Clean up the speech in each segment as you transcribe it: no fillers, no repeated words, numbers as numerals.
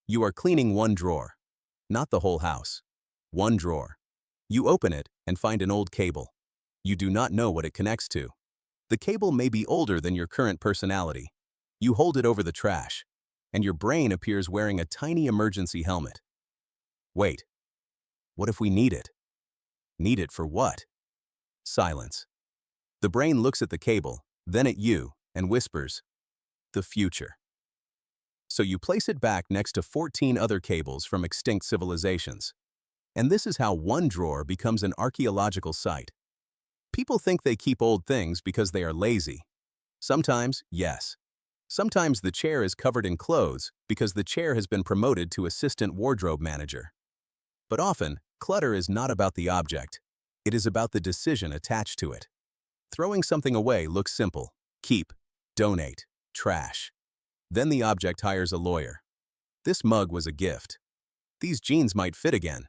You are cleaning one drawer, not the whole house. One drawer. You open it and find an old cable. You do not know what it connects to. The cable may be older than your current personality. You hold it over the trash, and your brain appears wearing a tiny emergency helmet. Wait, what if we need it? Need it for what? Silence. The brain looks at the cable, then at you, and whispers, the future. So you place it back next to 14 other cables from extinct civilizations. And this is how one drawer becomes an archaeological site. People think they keep old things because they are lazy. Sometimes, yes. Sometimes the chair is covered in clothes because the chair has been promoted to assistant wardrobe manager. But often, clutter is not about the object. It is about the decision attached to it. Throwing something away looks simple. Keep, donate, trash. Then the object hires a lawyer. This mug was a gift. These jeans might fit again.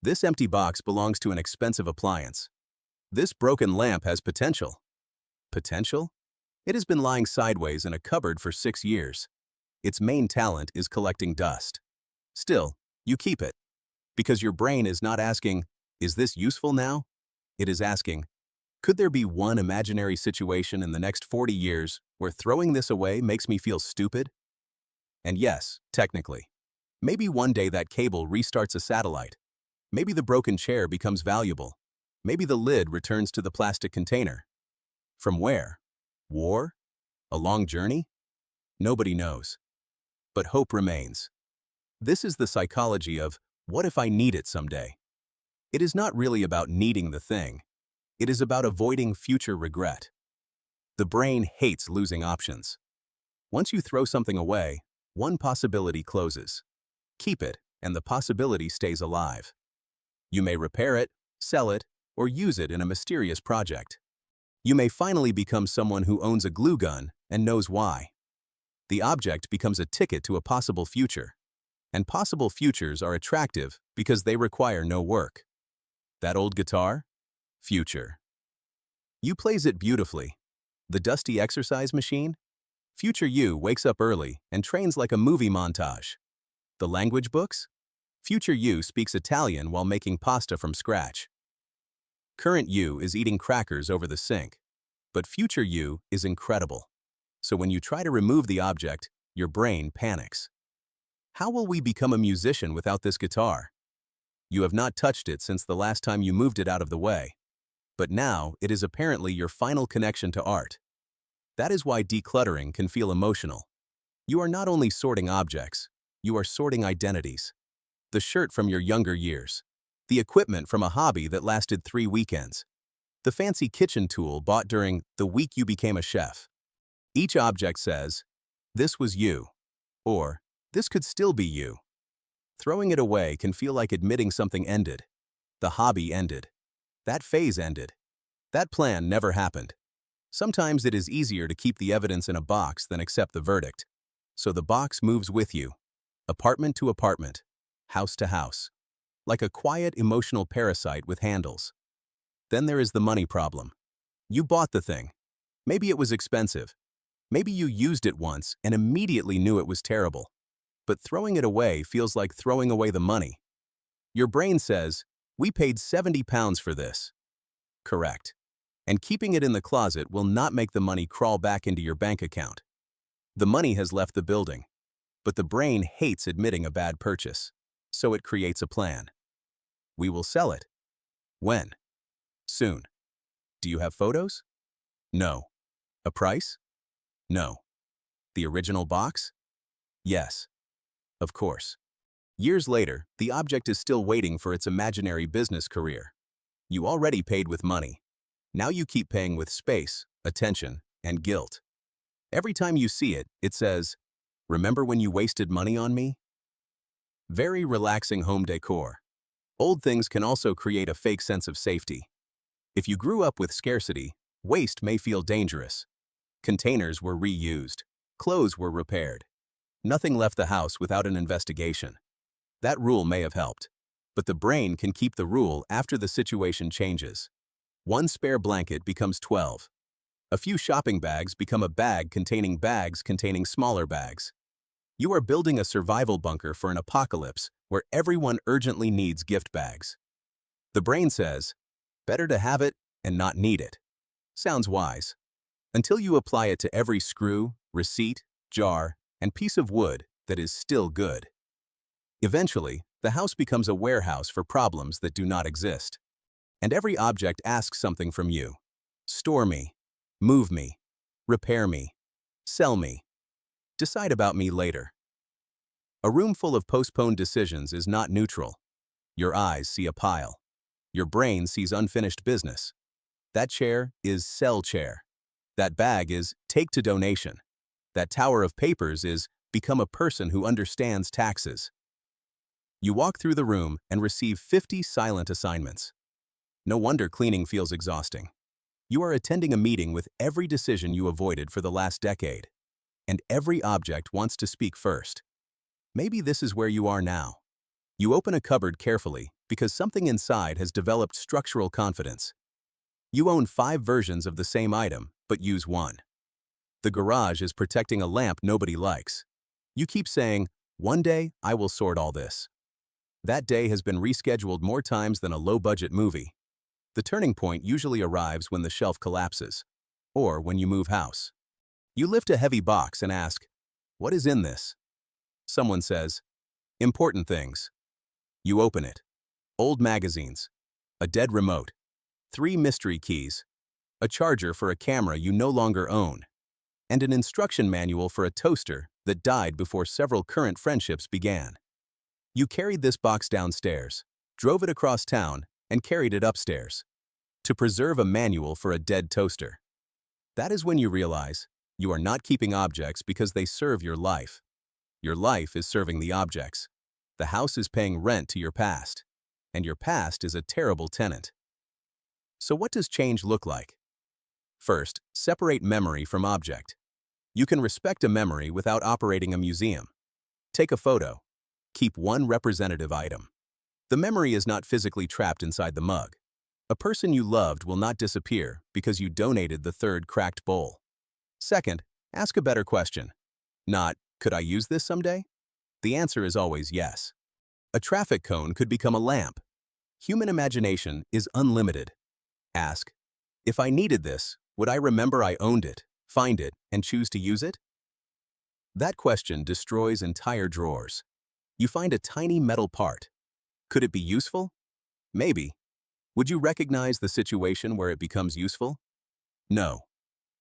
This empty box belongs to an expensive appliance. This broken lamp has potential. Potential? It has been lying sideways in a cupboard for 6 years. Its main talent is collecting dust. Still, you keep it. Because your brain is not asking, is this useful now? It is asking, could there be one imaginary situation in the next 40 years where throwing this away makes me feel stupid? And yes, technically. Maybe one day that cable restarts a satellite. Maybe the broken chair becomes valuable. Maybe the lid returns to the plastic container. From where? War? A long journey? Nobody knows. But hope remains. This is the psychology of, what if I need it someday? It is not really about needing the thing. It is about avoiding future regret. The brain hates losing options. Once you throw something away, one possibility closes. Keep it, and the possibility stays alive. You may repair it, sell it, or use it in a mysterious project. You may finally become someone who owns a glue gun and knows why. The object becomes a ticket to a possible future. And possible futures are attractive because they require no work. That old guitar? Future. You plays it beautifully. The dusty exercise machine? Future you wakes up early and trains like a movie montage. The language books? Future you speaks Italian while making pasta from scratch. Current you is eating crackers over the sink. But future you is incredible. So when you try to remove the object, your brain panics. How will we become a musician without this guitar? You have not touched it since the last time you moved it out of the way. But now it is apparently your final connection to art. That is why decluttering can feel emotional. You are not only sorting objects, you are sorting identities. The shirt from your younger years. The equipment from a hobby that lasted 3 weekends. The fancy kitchen tool bought during the week you became a chef. Each object says, this was you, or this could still be you. Throwing it away can feel like admitting something ended. The hobby ended. That phase ended. That plan never happened. Sometimes it is easier to keep the evidence in a box than accept the verdict. So the box moves with you, apartment to apartment, house to house, like a quiet emotional parasite with handles. Then there is the money problem. You bought the thing. Maybe it was expensive. Maybe you used it once and immediately knew it was terrible. But throwing it away feels like throwing away the money. Your brain says, we paid £70 for this. Correct. And keeping it in the closet will not make the money crawl back into your bank account. The money has left the building. But the brain hates admitting a bad purchase. So it creates a plan. We will sell it. When? Soon. Do you have photos? No. A price? No. The original box? Yes. Of course. Years later, the object is still waiting for its imaginary business career. You already paid with money. Now you keep paying with space, attention, and guilt. Every time you see it, it says, remember when you wasted money on me? Very relaxing home decor. Old things can also create a fake sense of safety. If you grew up with scarcity, waste may feel dangerous. Containers were reused. Clothes were repaired. Nothing left the house without an investigation. That rule may have helped. But the brain can keep the rule after the situation changes. One spare blanket becomes 12. A few shopping bags become a bag containing bags containing smaller bags. You are building a survival bunker for an apocalypse where everyone urgently needs gift bags. The brain says, better to have it and not need it. Sounds wise. Until you apply it to every screw, receipt, jar, and piece of wood that is still good. Eventually, the house becomes a warehouse for problems that do not exist. And every object asks something from you. Store me, move me, repair me, sell me, decide about me later. A room full of postponed decisions is not neutral. Your eyes see a pile. Your brain sees unfinished business. That chair is sell chair. That bag is take to donation. That tower of papers is become a person who understands taxes. You walk through the room and receive 50 silent assignments. No wonder cleaning feels exhausting. You are attending a meeting with every decision you avoided for the last decade. And every object wants to speak first. Maybe this is where you are now. You open a cupboard carefully because something inside has developed structural confidence. You own 5 versions of the same item, but use one. The garage is protecting a lamp nobody likes. You keep saying, one day I will sort all this. That day has been rescheduled more times than a low-budget movie. The turning point usually arrives when the shelf collapses, or when you move house. You lift a heavy box and ask, what is in this? Someone says, important things. You open it. Old magazines, a dead remote, 3 mystery keys, a charger for a camera you no longer own, and an instruction manual for a toaster that died before several current friendships began. You carried this box downstairs, drove it across town, and carried it upstairs to preserve a manual for a dead toaster. That is when you realize you are not keeping objects because they serve your life. Your life is serving the objects. The house is paying rent to your past, and your past is a terrible tenant. So what does change look like? First, separate memory from object. You can respect a memory without operating a museum. Take a photo. Keep one representative item. The memory is not physically trapped inside the mug. A person you loved will not disappear because you donated the 3rd cracked bowl. Second, ask a better question. Not, could I use this someday? The answer is always yes. A traffic cone could become a lamp. Human imagination is unlimited. Ask, if I needed this, would I remember I owned it, find it, and choose to use it? That question destroys entire drawers. You find a tiny metal part. Could it be useful? Maybe. Would you recognize the situation where it becomes useful? No.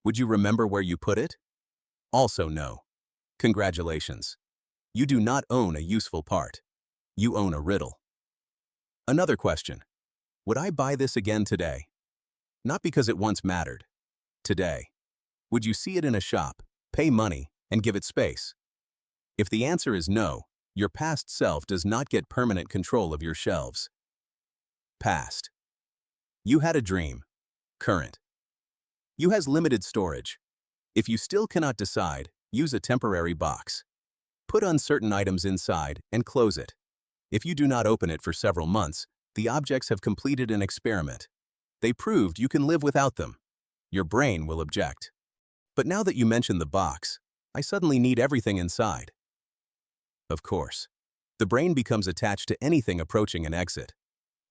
Would you remember where you put it? Also no. Congratulations. You do not own a useful part. You own a riddle. Another question. Would I buy this again today? Not because it once mattered. Today. Would you see it in a shop, pay money, and give it space? If the answer is no, your past self does not get permanent control of your shelves. Past. You had a dream. Current. You has limited storage. If you still cannot decide, use a temporary box. Put uncertain items inside and close it. If you do not open it for several months, the objects have completed an experiment. They proved you can live without them. Your brain will object. But now that you mention the box, I suddenly need everything inside. Of course. The brain becomes attached to anything approaching an exit.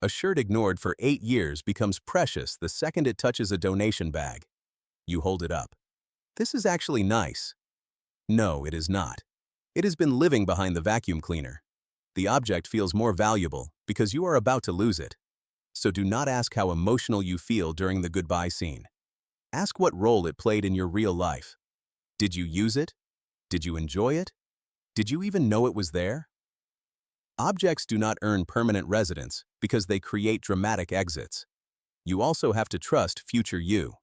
A shirt ignored for 8 years becomes precious the second it touches a donation bag. You hold it up. This is actually nice. No, it is not. It has been living behind the vacuum cleaner. The object feels more valuable because you are about to lose it. So do not ask how emotional you feel during the goodbye scene. Ask what role it played in your real life. Did you use it? Did you enjoy it? Did you even know it was there? Objects do not earn permanent residence because they create dramatic exits. You also have to trust future you.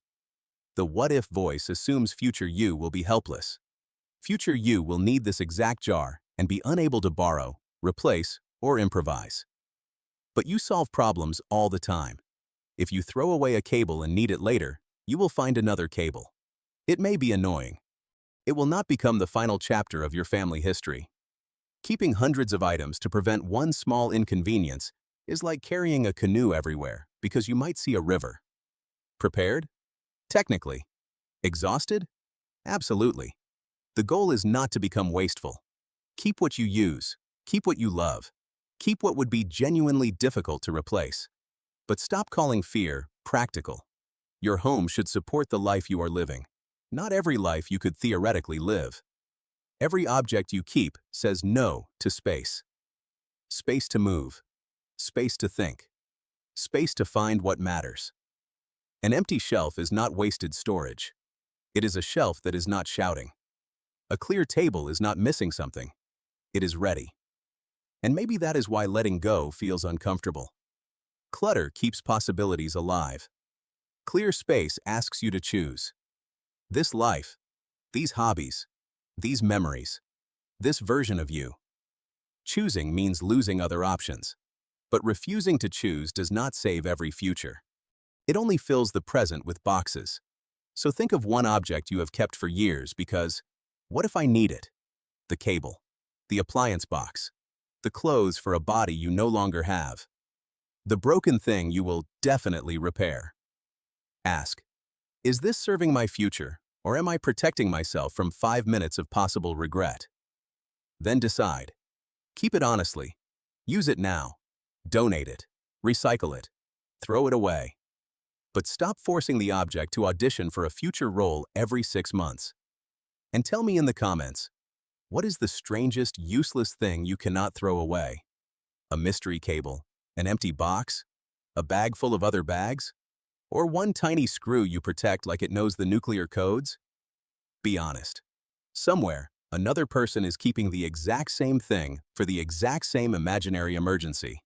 The what-if voice assumes future you will be helpless. Future you will need this exact jar and be unable to borrow, replace, or improvise. But you solve problems all the time. If you throw away a cable and need it later, you will find another cable. It may be annoying. It will not become the final chapter of your family history. Keeping hundreds of items to prevent one small inconvenience is like carrying a canoe everywhere because you might see a river. Prepared? Technically. Exhausted? Absolutely. The goal is not to become wasteful. Keep what you use. Keep what you love. Keep what would be genuinely difficult to replace. But stop calling fear practical. Your home should support the life you are living, not every life you could theoretically live. Every object you keep says no to space. Space to move. Space to think. Space to find what matters. An empty shelf is not wasted storage. It is a shelf that is not shouting. A clear table is not missing something. It is ready. And maybe that is why letting go feels uncomfortable. Clutter keeps possibilities alive. Clear space asks you to choose. This life, these hobbies, these memories, this version of you. Choosing means losing other options. But refusing to choose does not save every future. It only fills the present with boxes. So think of one object you have kept for years because, what if I need it? The cable, the appliance box, the clothes for a body you no longer have. The broken thing you will definitely repair. Ask, is this serving my future, or am I protecting myself from 5 minutes of possible regret? Then decide. Keep it honestly. Use it now. Donate it. Recycle it. Throw it away. But stop forcing the object to audition for a future role every 6 months. And tell me in the comments, what is the strangest, useless thing you cannot throw away? A mystery cable? An empty box? A bag full of other bags? Or one tiny screw you protect like it knows the nuclear codes? Be honest. Somewhere, another person is keeping the exact same thing for the exact same imaginary emergency.